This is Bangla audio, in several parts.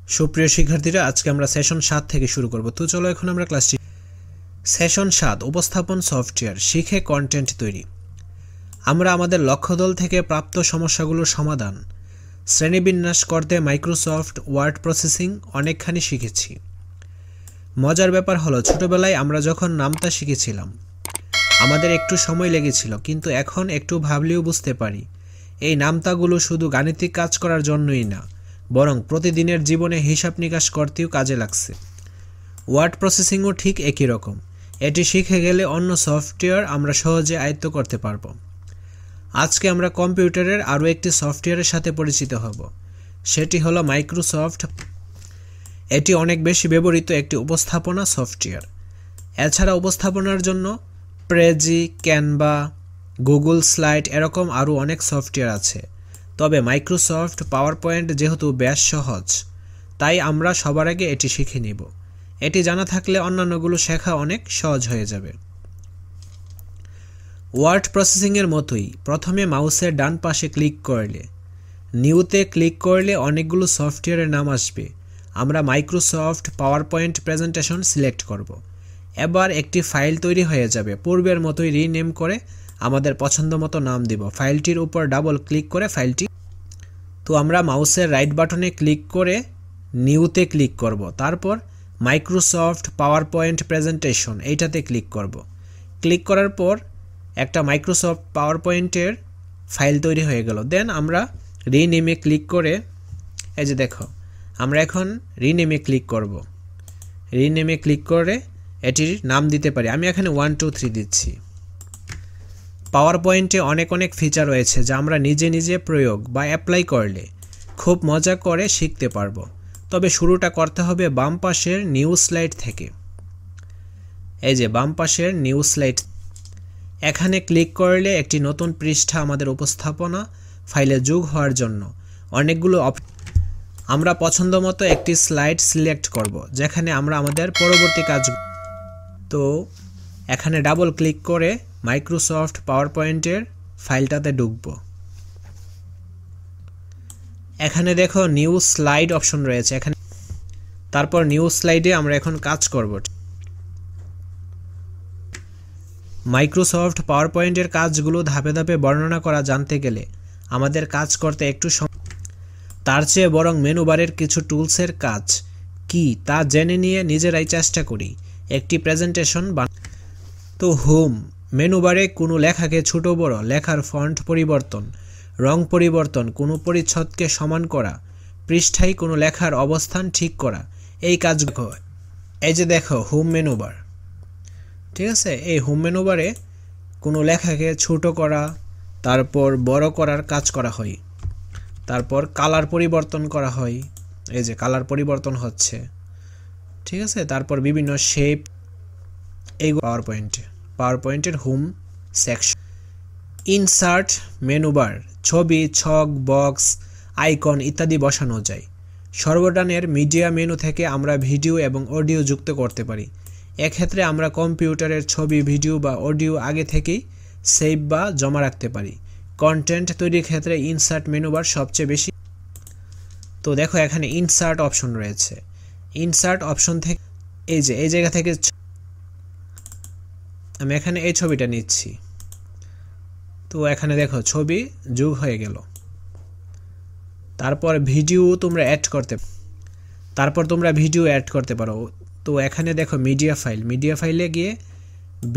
সুপ্রিয় শিক্ষার্থীরা, আজকে আমরা সেশন 7 থেকে শুরু করব। তো চলো এখন আমরা ক্লাসটি সেশন 7 উপস্থাপন সফটওয়্যার শিখে কন্টেন্ট তৈরি। আমরা আমাদের লক্ষ্যদল থেকে প্রাপ্ত সমস্যাগুলোর সমাধান, শ্রেণীবিন্যাস করতে মাইক্রোসফট ওয়ার্ড প্রসেসিং অনেকখানি শিখেছি। মজার ব্যাপার হলো, ছোটবেলায় আমরা যখন নামতা শিখেছিলাম আমাদের একটু সময় লেগেছিল, কিন্তু এখন একটু ভাবলেও বুঝতে পারি এই নামতাগুলো শুধু গাণিতিক কাজ করার জন্যই না, বরং প্রতিদিনের জীবনে হিসাব নিকাশ করতেও কাজে লাগছে। ওয়ার্ড প্রসেসিংও ঠিক একই রকম। এটি শিখে গেলে অন্য সফটওয়্যার আমরা সহজে আয়ত্ত করতে পারব। আজকে আমরা কম্পিউটারের আরও একটি সফটওয়্যারের সাথে পরিচিত হব, সেটি হলো মাইক্রোসফট। এটি অনেক বেশি ব্যবহৃত একটি উপস্থাপনা সফটওয়্যার। এছাড়া উপস্থাপনার জন্য প্রেজি, ক্যানভা, গুগল স্লাইড এরকম আরও অনেক সফটওয়্যার আছে। তবে মাইক্রোসফট পাওয়ার পয়েন্ট যেহেতু বেশ সহজ, তাই আমরা সবার আগে এটি শিখে নিব। এটি জানা থাকলে অন্যান্যগুলো শেখা অনেক সহজ হয়ে যাবে। ওয়ার্ড প্রসেসিংয়ের মতোই প্রথমে মাউসের ডান পাশে ক্লিক করলে, নিউতে ক্লিক করলে অনেকগুলো সফটওয়্যারের নাম আসবে। আমরা Microsoft power point presentation select করব। এবার একটি ফাইল তৈরি হয়ে যাবে। পূর্বের মতোই রিনেম করে আমাদের পছন্দ মতো নাম দিব। ফাইলটির উপর ডাবল ক্লিক করে ফাইলটি, তো আমরা মাউসের রাইট বাটনে ক্লিক করে নিউতে ক্লিক করব। তারপর মাইক্রোসফট পাওয়ার পয়েন্ট প্রেজেন্টেশন এইটাতে ক্লিক করব। ক্লিক করার পর একটা মাইক্রোসফট পাওয়ার পয়েন্টের ফাইল তৈরি হয়ে গেল। দেন আমরা রিনেমে ক্লিক করে, এই যে দেখো, আমরা এখন রিনেমে ক্লিক করব। রিনেমে ক্লিক করে এটির নাম দিতে পারি। আমি এখানে 1 2 3 দিচ্ছি। পাওয়ার পয়েন্টে অনেক ফিচার রয়েছে যা আমরা নিজে নিজে প্রয়োগ বা অ্যাপ্লাই করলে খুব মজা করে শিখতে পারবো। তবে শুরুটা করতে হবে বাম পাশের নিউ স্লাইড থেকে। এই যে বাম পাশের নিউ স্লাইড, এখানে ক্লিক করলে একটি নতুন পৃষ্ঠা আমাদের উপস্থাপনা ফাইলে যোগ হওয়ার জন্য অনেকগুলো আমরা পছন্দ মতো একটি স্লাইড সিলেক্ট করব, যেখানে আমরা আমাদের পরবর্তী কাজ। তো এখানে ডাবল ক্লিক করে মাইক্রোসফট পাওয়ার পয়েন্টের ফাইলটাতে ঢুকব। এখানে দেখো নিউ স্লাইড অপশন রয়েছে, এখানে তারপর নিউ স্লাইডে আমরা এখন কাজ করব। মাইক্রোসফট পাওয়ার পয়েন্টের কাজগুলো ধাপে ধাপে বর্ণনা করা জানতে গেলে আমাদের কাজ করতে একটু তার চেয়ে বরং মেনু বারের কিছু টুলসের কাজ কি তা জেনে নিয়ে নিজেরাই চেষ্টা করি একটি প্রেজেন্টেশন তো হোম মেনু বারে কোনো লেখাকে ছোট বড়, লেখার ফন্ট পরিবর্তন, রং পরিবর্তন, কোনো পরিচ্ছদকে সমান করা, পৃষ্ঠায় কোনো লেখার অবস্থান ঠিক করা, এই কাজগুলো। এই যে দেখো হোম মেনু বার, ঠিক আছে। এই হোম মেনু বারে কোনো লেখাকে ছোট করা, তারপর বড় করার কাজ করা হয়। তারপর কালার পরিবর্তন করা হয়, এই যে কালার পরিবর্তন হচ্ছে, ঠিক আছে। তারপর বিভিন্ন শেপ, এই পাওয়ার পয়েন্টের home section. Insert menu bar, ছবি, ছক, বক্স, আইকন ইত্যাদি বসানো যায়। সর্বডানের মিডিয়া মেনু থেকে আমরা ভিডিও এবং অডিও যুক্ত করতে পারি। এক্ষেত্রে আমরা কম্পিউটারের ছবি, ভিডিও বা অডিও আগে থেকেই সেভ বা জমা রাখতে পারি। কন্টেন্ট তৈরির ক্ষেত্রে ইনসার্ট মেনু বার সবচেয়ে বেশি। তো দেখো এখানে ইনসার্ট অপশন রয়েছে। ইনসার্ট অপশন থেকে এই যে এই জায়গা থেকে আমি এখানে এই ছবিটা নিচ্ছি। তো এখানে দেখো ছবি যোগ হয়ে গেল। তারপর ভিডিও তোমরা অ্যাড করতে পারো। তো এখানে দেখো মিডিয়া ফাইলে গিয়ে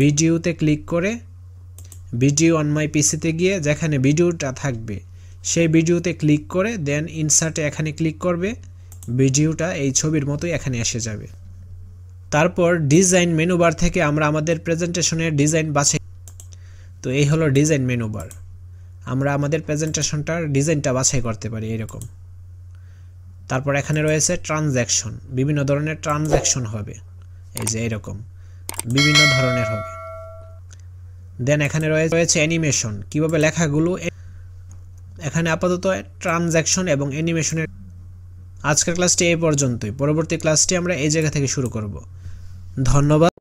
ভিডিওতে ক্লিক করে ভিডিও অন মাই পিসিতে গিয়ে যেখানে ভিডিওটা থাকবে সেই ভিডিওতে ক্লিক করে দেন ইনসার্টে এখানে ক্লিক করবে। ভিডিওটা এই ছবির মতোই এখানে এসে যাবে। তারপর ডিজাইন মেনু বার থেকে আমরা আমাদের প্রেজেন্টেশনের ডিজাইন বাছাই। তো এই হলো ডিজাইন মেনু বার। আমরা আমাদের প্রেজেন্টেশনটার ডিজাইনটা বাছাই করতে পারি এরকম। তারপর এখানে রয়েছে ট্রানজ্যাকশন, বিভিন্ন ধরনের ট্রানজ্যাকশন হবে, এই যে এরকম বিভিন্ন ধরনের হবে। দেন এখানে রয়েছে অ্যানিমেশন, কিভাবে লেখাগুলো। এখানে আপাতত ট্রানজ্যাকশন এবং অ্যানিমেশনের। আজকের ক্লাসটি এই পর্যন্তই। পরবর্তী ক্লাসটি আমরা এই জায়গা থেকে শুরু করব। ধন্যবাদ।